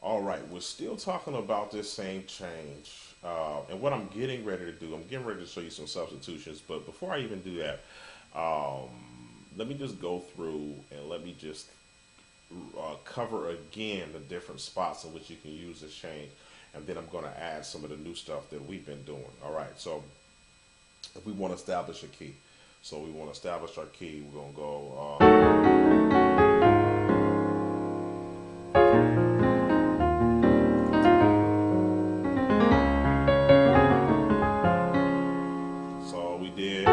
All right, we're still talking about this same change. And what I'm getting ready to do, I'm getting ready to show you some substitutions. But before I even do that, um, let me just go through and let me just cover again the different spots in which you can use this change. And then I'm going to add some of the new stuff that we've been doing. All right, so if we want to establish a key. So we want to establish our key, we're going to go... so we did.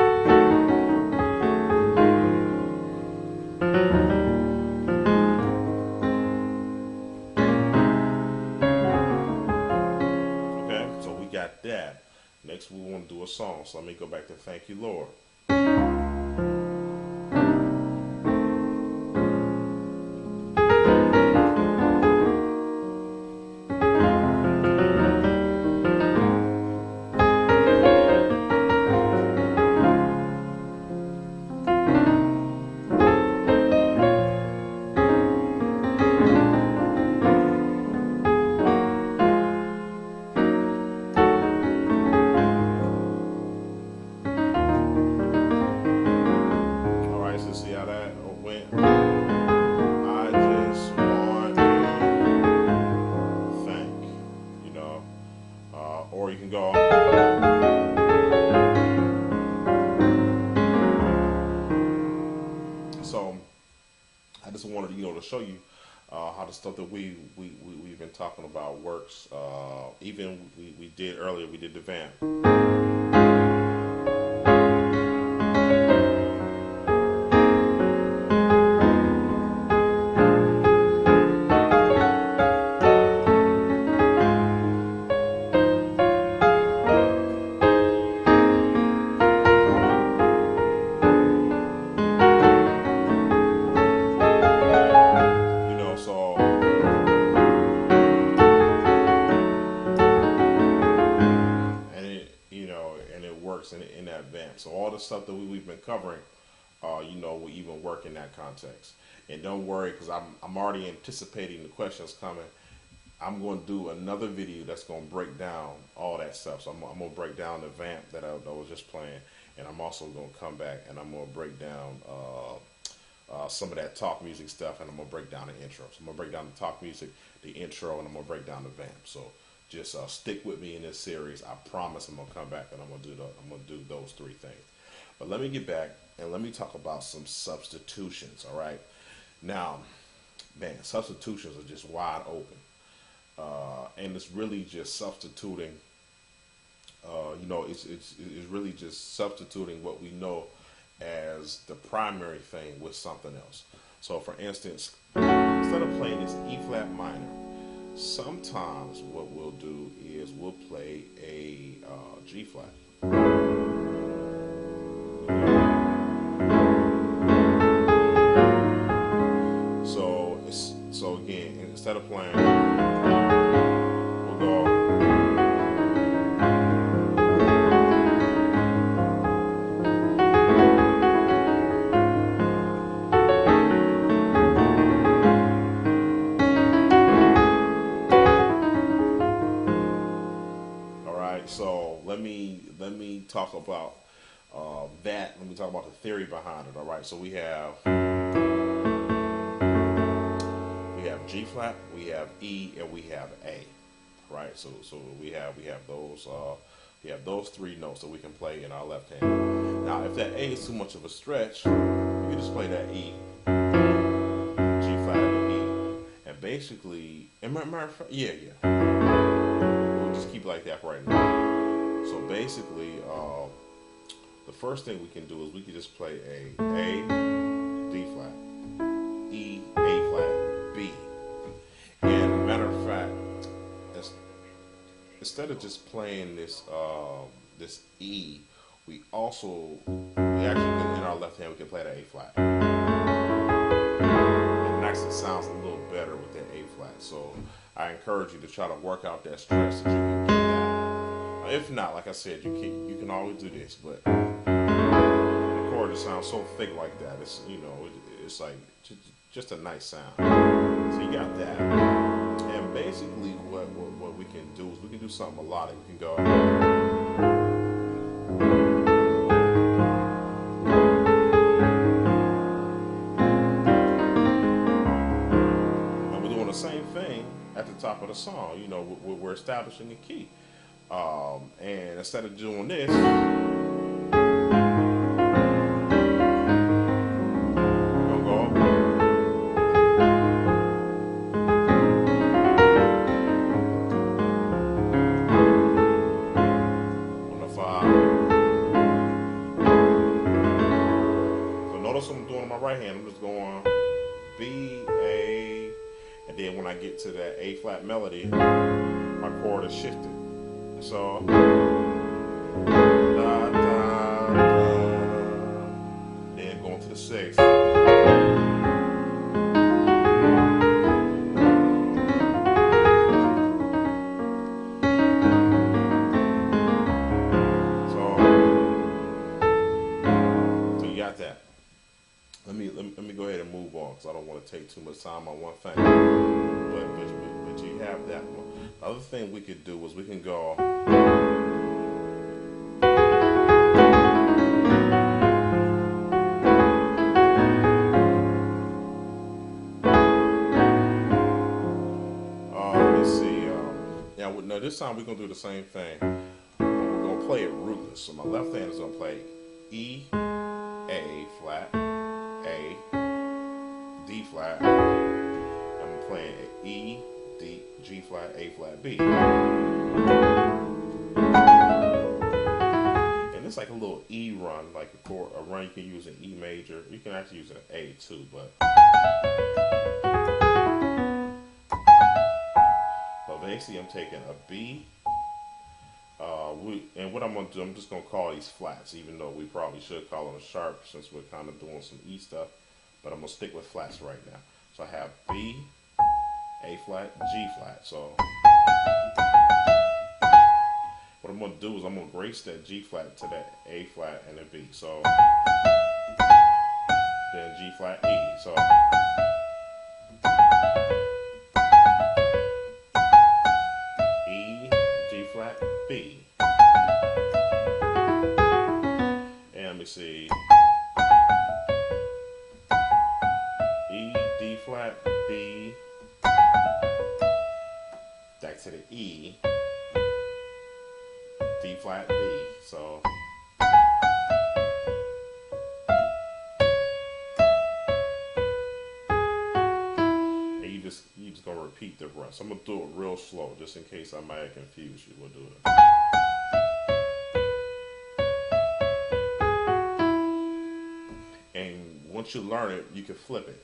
Okay, so we got that. Next we want to do a song. So let me go back to Thank You, Lord. Or you can go. So I just wanted, to show you how the stuff that we've been talking about works. Even we did earlier, we did the vamp. In that vamp. So all the stuff that we've been covering, will even work in that context. And don't worry, because I'm already anticipating the questions coming. I'm going to do another video that's going to break down all that stuff. So I'm going to break down the vamp that I was just playing, and I'm also going to come back and I'm going to break down some of that talk music stuff, and I'm going to break down the intro. So I'm going to break down the talk music, the intro, and I'm going to break down the vamp. So just stick with me in this series. I promise I'm gonna come back and I'm gonna do those three things. But let me get back and let me talk about some substitutions. All right. Now, man, substitutions are just wide open, and it's really just substituting. It's really just substituting what we know as the primary thing with something else. So, for instance, instead of playing this E flat minor, sometimes what we'll do is we'll play a G flat. So again, instead of playing, we'll go. So let me talk about that. Let me talk about the theory behind it. All right. So we have G flat, we have E, and we have A. Right. So we have those three notes that we can play in our left hand. Now, if that A is too much of a stretch, you can just play that E, G flat, and E, and basically, we'll just keep it like that for right now. So basically, the first thing we can do is we can just play A, D flat, E, A flat, B. And matter of fact, instead of just playing this this E, we actually in our left hand we can play the A flat. And it actually sounds a little better with that A flat. So I encourage you to try to work out that stretch that you can get that. If not, like I said, you can always do this, but the chord just sounds so thick like that. It's like just a nice sound. So you got that, and basically do something melodic. We can go. And we're doing the same thing at the top of the song. You know, we're establishing the key. And instead of doing this, right hand, I'm just going B, A, and then when I get to that A flat melody, my chord is shifted. So, da, da, da, then going to the sixth. So you got that. Let me go ahead and move on because I don't want to take too much time on one thing. But you have that one. The other thing we could do is we can go. Let's see. Now this time we're gonna do the same thing. We're gonna play it rootless. So my left hand is gonna play E, A flat. A, D flat, I'm playing E, D, G flat, A flat, B. And it's like a little E run, like a run you can use in E major. You can actually use an A too, but basically I'm taking a B, and what I'm going to do, I'm just going to call these flats, even though we probably should call them sharp since we're kind of doing some E stuff, but I'm going to stick with flats right now. So I have B, A flat, G flat. So what I'm going to do is I'm going to grace that G flat to that A flat and a B. So then G flat, E. So E, G flat, B. And let me see. E, D flat, B. Back to the E. D flat, B. So and you just gonna repeat the run. So I'm gonna do it real slow just in case I might have confused you. We'll do it. And once you learn it, you can flip it.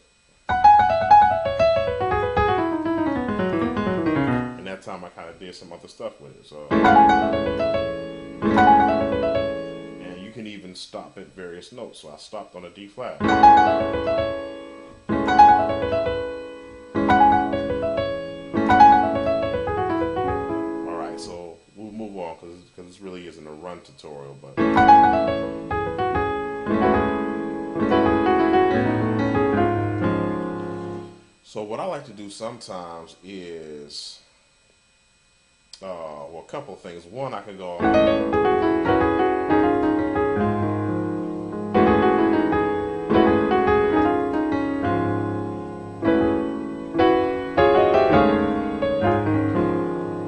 And that time I kind of did some other stuff with it. So, and you can even stop at various notes. So I stopped on a D flat. All right, so we'll move on because this really isn't a run tutorial, but. So what I like to do sometimes is, well, a couple of things. One, I can go,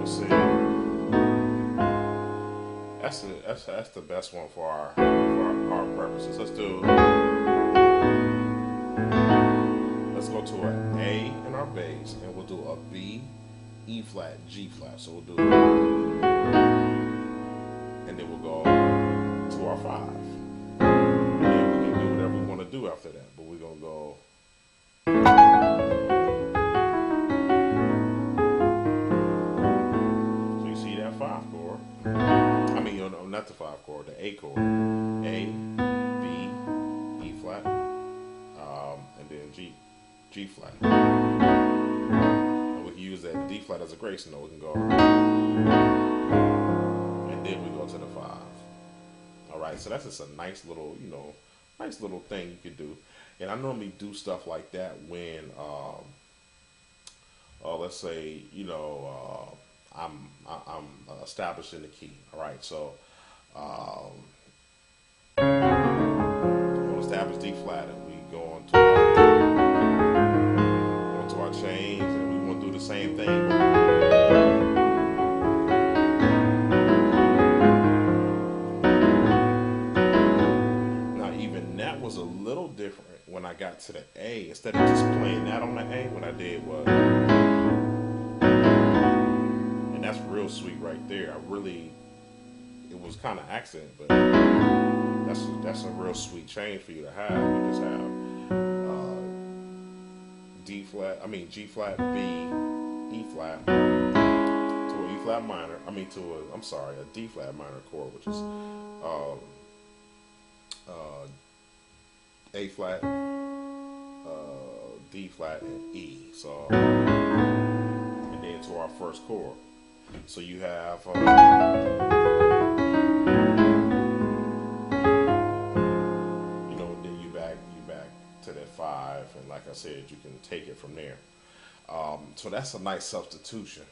let's see, that's the best one for our purposes. Let's go to an A in our bass, and we'll do a B, E flat, G flat. So we'll do, and then we'll go to our 5. And then we can do whatever we want to do after that. But we're gonna go. So you see that 5 chord? I mean, no, not the 5 chord, the A chord. A, B, E flat, and then G flat. And we can use that D flat as a grace note. We can go, and then we go to the 5. All right, so that's just a nice little, nice little thing you could do. And I normally do stuff like that when, let's say, I'm establishing the key. All right, so we'll establish D flat, and we go on to our chains, and we want to do the same thing. Now, even that was a little different when I got to the A. Instead of just playing that on the A, what I did was, and that's real sweet right there. It was kind of accent, but that's a real sweet change for you to have. You just have G flat, B, E flat to a E flat minor. A D flat minor chord, which is A flat, D flat, and E. So, and then to our first chord. So you have. Then you back to that 5, and like I said, you can take it from there. So that's a nice substitution,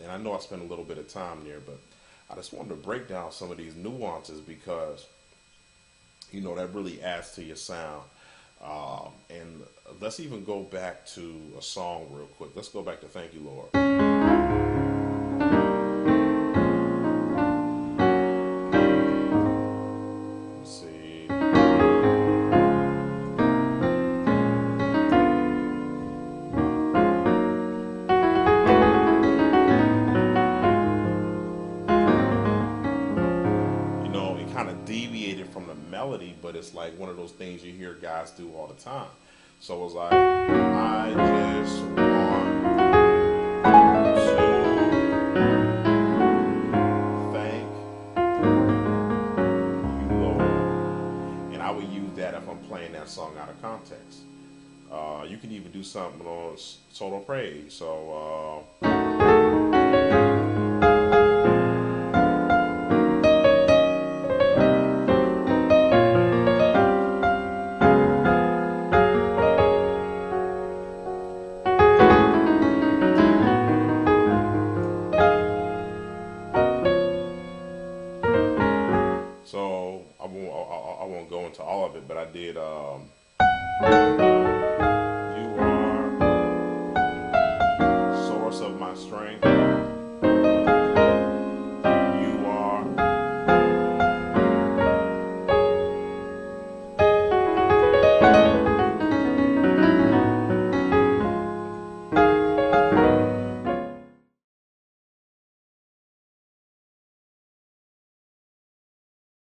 and I know I spent a little bit of time there, but I just wanted to break down some of these nuances because that really adds to your sound. And let's even go back to a song real quick. Let's go back to "Thank You, Lord." Deviated from the melody, but it's like one of those things you hear guys do all the time. So it was like, I just want to thank you, Lord. And I would use that if I'm playing that song out of context. You can even do something on solo praise. So I won't go into all of it, but I did. You are source of my strength.